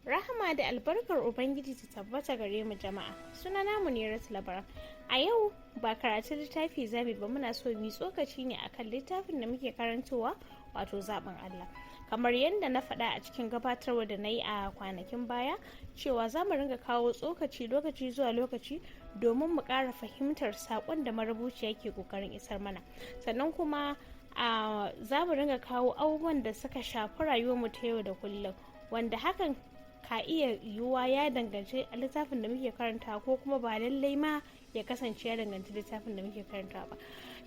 Rahama da albarkar Ubangiji ta tabbata gare mu jama'a. Suna namu ne Rasu Labaran. A yau ba karatun littafi zabi ba, muna so mu tsokaci ne akan littafin da muke karantowa, wato zaɓin Allah. Kamar yadda na faɗa a cikin gabatarwa da na yi a kwanakin baya, cewa za mu ringa kawo tsokaci lokaci zuwa lokaci domin mu ƙara fahimtar saƙon da marubuciya ke ƙoƙarin isar mana. Sannan kuma za mu ringa kawo abubuwan da suka shafi rayuwarmu ta yau da kullum, wanda hakan ka iya yiwuwa ya danganci littafin da muke karanta, ko kuma ba lallai ma ya kasance ya danganci littafin da muke karanta ba.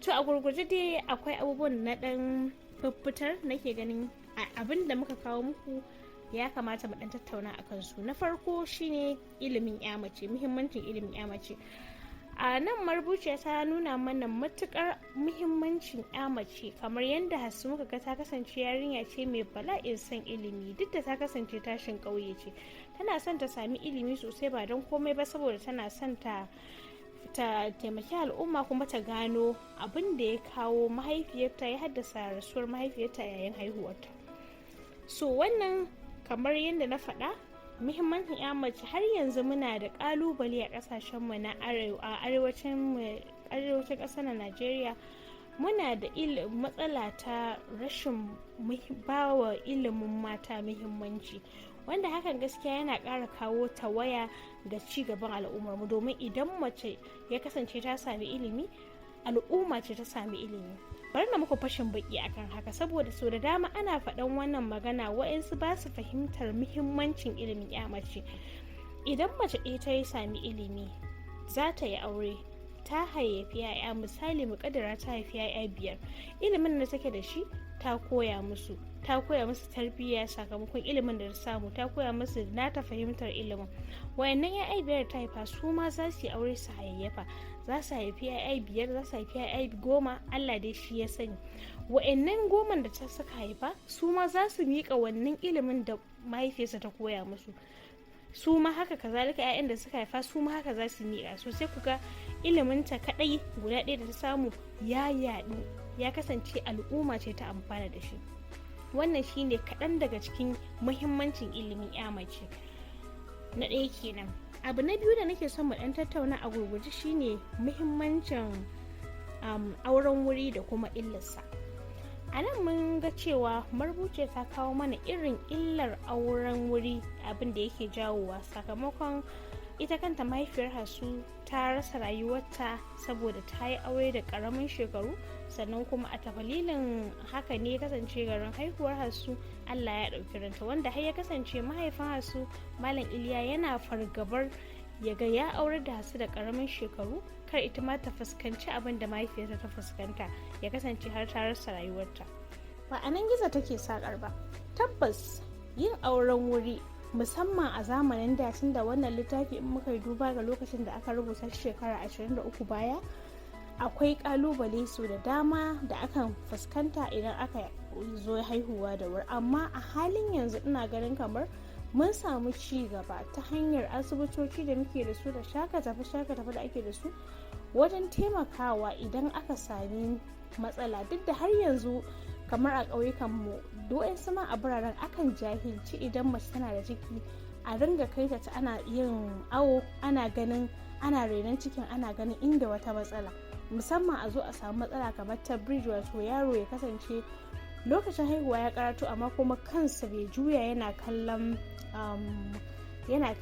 To a gurguje dai akwai abubuwan na dan fitar nake ganin abin da muka kawo muku ya kamata mu dan tattauna akan su. Na farko shine ilimin ya mace, muhimmancin ilimin ya mace. A nan marubuciya ta nuna mana matukar muhimmancin ya mace, kamar yadda hasu muka ga ta kasance yarinya ce mai bala'in son ilimi, duk da ta kasance tashin ƙauye ce. Tana son ta sami ilimi sosai ba don komai ba, saboda tana son ta taimaki al'umma kuma ta gano abin da ya kawo mahaifiyarta, ya haddasa rasuwar mahaifiyarta yayin haihuwarta. So wannan kamar yadda na faɗa, muhimmancin ya mace har yanzu muna da kalubale a kasashenmu na arewacin ƙasar Najeriya. Muna da matsala ta rashin bawa ilimin mata muhimmanci, wanda hakan gaskiya yana ƙara kawo tawaya ga ci gaban al'ummarmu, domin idan mace ya kasance ta sami ilimi, al'umma ce ta sami ilimi. Bari na muku fashin baki akan haka, saboda so da dama ana faɗan wannan magana wa'insu ba su fahimtar muhimmancin ilimin ya mace. Idan mace ɗaya ta yi sami ilimi, za ta yi aure, ta hayyafi ya'ya, misali muƙaddara ta haifi ya'ya 5, ilimin da take da shi ta koya musu tarbiyya sakamakon ilimin da ta samu, ta koya musu nata fahimtar ilimin. Wayannan ya'ya 5 ta haifa su ma za su yi aure su hayayyafa, za su haifi ya'ya 5, za su haifi ya'ya 10, Allah dai shi ya sani. Wayannan 10 da ta suka haifa su ma za su miƙa wannan ilimin da mahaifiyarsa ta koya musu, su ma haka kazalika ƴaƴan da suka haifa su ma haka za su miƙa. So sai ku ga iliminta kaɗai guda ɗaya da ta samu ya yaɗu, ya kasance al'umma ce ta amfana da shi. Wannan shine kaɗan daga cikin muhimmancin ilimin ya mace. Na ɗaya kenan. Abu na biyu da nake son mu ɗan tattauna a gurguje shine muhimmancin auren wuri da kuma illarsa. A nan mun ga cewa marubuciya ta kawo mana irin illar auren wuri, abin da yake jawowa, sakamakon ita kanta mahaifiyar Hasu ta rasa rayuwarta saboda ta yi aure da ƙaramin shekaru, sannan kuma a tafalilin haka ne kasance garin haihuwar Hasu Allah ya ɗauki ranta, wanda har ya kasance mahaifin Hasu Malam Iliya yana fargabar ya ga ya aure da Hasu da ƙaramin shekaru, kar ita ma ta fuskanci abin da mahaifiyarta ta fuskanta, ya kasance har ta rasa rayuwarta. Ba a nan gizo take sakar ba. Tabbas yin auren wuri, musamman a zamanin da, tun da wannan littafi in muka yi duba ga lokacin da aka rubuta shekara 23 baya, akwai kalubale su da dama da akan fuskanta idan aka zo haihuwa da wuri. Amma a halin yanzu ina ganin kamar mun samu ci gaba ta hanyar asibitoci da muke da su da shaka tafi da ake da su wajen taimakawa idan aka sami matsala. Duk da har yanzu kamar a ƙauyukanmu, do'in ma a biranen akan jahilci idan mace tana da ciki a ringa kai ta ana yin awo, ana ganin ana renon cikin, ana ganin inda wata matsala, musamman a zo a samu matsala kamar ta bridge, wato yaro ya kasance lokacin haihuwa ya karatu amma kuma kansa bai juya yana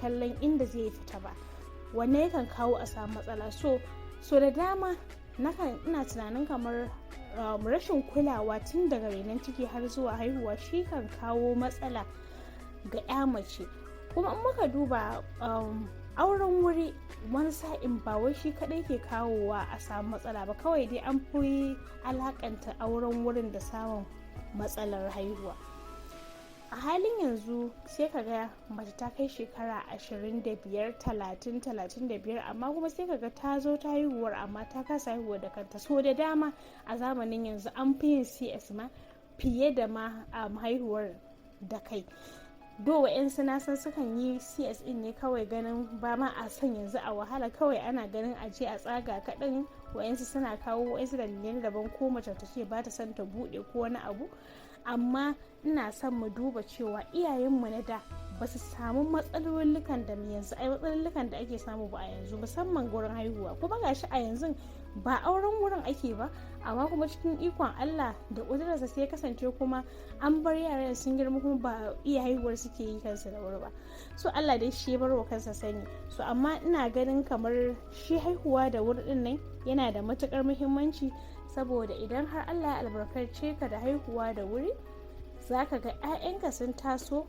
kallon inda zai fita ba. Wannan yakan kawo a samu matsala. So da dama ina tunanin kamar rashin kulawa tun daga renon ciki har zuwa haihuwa shi kan kawo matsala ga ya mace. Kuma in muka duba auren wuri wani sa'in ba wai shi kadai ke kawowa a samu matsala ba, kawai dai an fi alakanta auren wurin da samun matsalar haihuwa. A halin yanzu sai ka ga mace ta kai shekara 25, 30, 35, amma kuma sai ka ga ta zo ta haihuwar amma ta kasa haihuwa da kanta. So da dama a zamanin yanzu an fi yin CS ma fiye da ma haihuwar da kai. Do wa'yansu na san sukan yi CS din ne kawai ganin ba ma a son yanzu a wahala, kawai ana ganin a je a tsaga kaɗan. Wa'yansu suna kawo wa'yansu dalilai daban, ko mace ta ce ba ta son ta buɗe ko wani abu, amma ina son mu duba cewa iyayenmu na da ba su samu matsalolikan da yanzu matsalolikan da ake samu ba a yanzu, musamman gurin haihuwa. Kuma gashi a yanzu ba auren wurin ake ba, amma kuma cikin ikon Allah da ƙudurarsa sai kasance kuma an bar yaran sun girma kuma ba iya haihuwar suke yi kansu da wuri ba. So Allah dai shi ya bar wa kansa sani. So amma ina ganin kamar shi haihuwa da wuri din nan yana da matukar muhimmanci, saboda idan har Allah ya albarkace ka da haihuwa da wuri, zaka ga 'ya'yanka sun taso,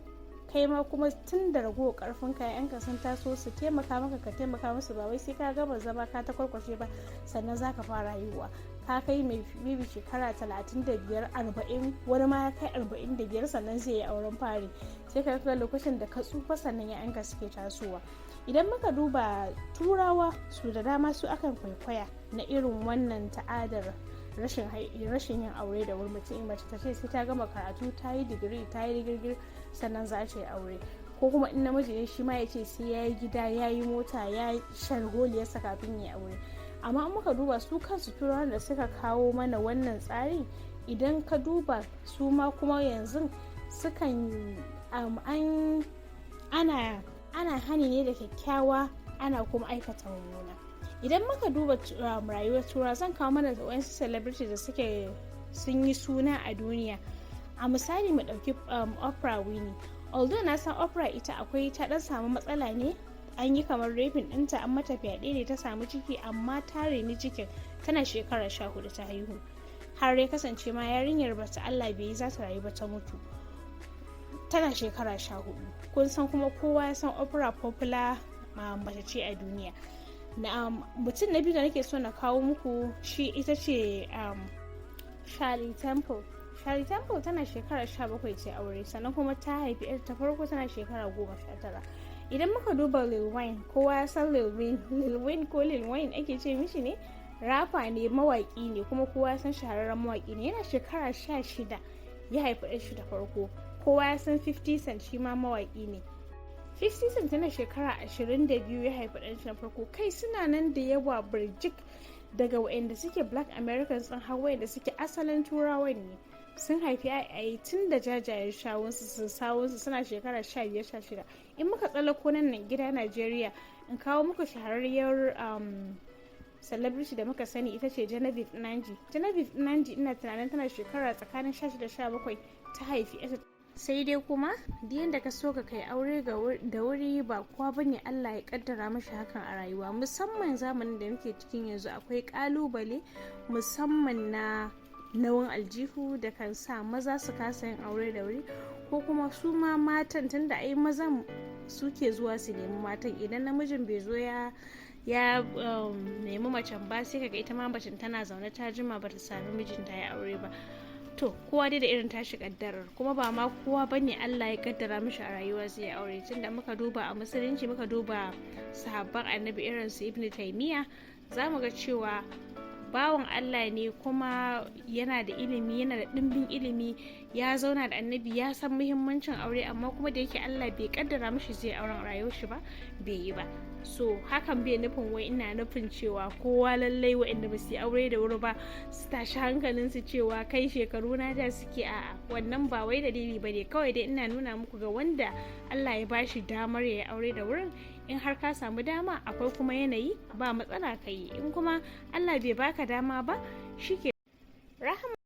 kai ma kuma tun da ragowar karfin ka 'ya'yanka sun taso su taimaka maka, ka taimaka musu, ba wai sai ka gama zama ka ta kwarkwashe ba sannan zaka fara haihuwa. Ka kai mai bibi shekara 35-40, wani ma ya kai 45 sannan zai yi auren fari, sai ka ga lokacin da ka tsufa sannan 'ya'yanka suke tasowa. Idan muka duba turawa, su da dama su akan kwaikwaya na irin wannan ta'adar rashin yin aure da wuri. Mace ta ce sai ta gama karatu, ta yi digiri, ta yi digirgir sannan za ta yi aure, ko kuma in namiji ne shi ma ya ce sai ya yi gida, ya yi mota, ya yi sharholiyarsa kafin ya aure. Amma in muka duba su kansu turawan da suka kawo mana wannan tsari, idan ka duba su ma kuma yanzu sukan ana hani ne da kyakkyawa, ana kuma aikata mummuna. Idan muka duba rayuwar turawa, zan kawo mana da wasu celebrity da sun yi suna a duniya. A misali mu dauki Oprah Winnie. Although na san Oprah ita akwai ta dan samu matsala ne, an yi kamar raping ɗinta, an mata fyaɗe ne ta samu ciki, amma ta reni cikin tana shekara 14 ta haihu, har ya kasance ma yarinyar bata Allah bai yi za ta rayu ba ta mutu tana shekara 14. Kun san kuma kowa ya san Oprah popular mace ce a duniya. Mutum na biyu da nake so na kawo muku shi ita ce Shirley Temple. Shirley Temple tana shekara 17 ce aure, sannan kuma ta haifi yar ta farko tana shekara 19. Idan muka duba Lil Wayne, kowa ya san Lil Wayne ko Lil Wayne ake ce mishi ne, rafa ne, mawaki ne, kuma kowa ya san shahararren mawaki ne. Yana shekara 16 ya haifi yar shi ta farko. Kowa ya san 50 Cent, shi ma mawaki ne. 50 Cent tana shekara 22 ya haifi ɗan shi na farko. Kai suna nan da yawa birjik, daga waɗanda suke Black Americans ɗin har waɗanda suke asalin turawan ne, sun haifi ayaye tun da jajayen sawunsu suna shekara 15-16. In muka tsallako nan gida Najeriya, in kawo muku shahararriyar celebrity da muka sani ita ce Genevieve Nnaji. Genevieve Nnaji ina tunanin tana shekara tsakanin 16-17 ta haifi. Sai dai kuma da ka so ka kai aure da wuri ba kowa bane Allah ya kaddara mashi hakan a rayuwa, musamman zamanin da muke cikin yanzu. Akwai kalubale musamman na nauyin aljihu da kan sa maza su kasa yin aure da wuri, ko kuma su ma matan, tunda ai mazan suke zuwa su nemi matan. Idan namijin bai zo ya nemi macen ba, sai kaga ita ma macen tana zaune ta jima bata sami mijinta ya aure ba. To kowa dai da irin tashi kaddarar, kuma ba ma kowa bane Allah ya kaddara mishi a rayuwa zai aure. Tunda muka duba a musulunci, muka duba sahabban annabi irin su Ibn Taymiyyah, zamu ga cewa bawan Allah ne, kuma yana da ilimi, yana da ɗimbin ilimi, ya zauna da annabi, ya san muhimmancin aure, amma kuma da yake Allah bai kaddara mishi zai auren rayuwar shi ba, bai yi ba. So hakan bai nufin wai ina nufin cewa kowa lallai waɗanda ba su yi aure da wuri ba su tashi hankalinsu cewa kai shekaru na da suke, a'a, wannan ba wai dalili ba ne. Kawai dai ina nuna muku ga wanda Allah ya bashi damar ya yi aure da wurin, in har ka samu dama, akwai kuma yanayi, ba matsala ka yi. In kuma Allah bai baka dama ba, shike. Rahama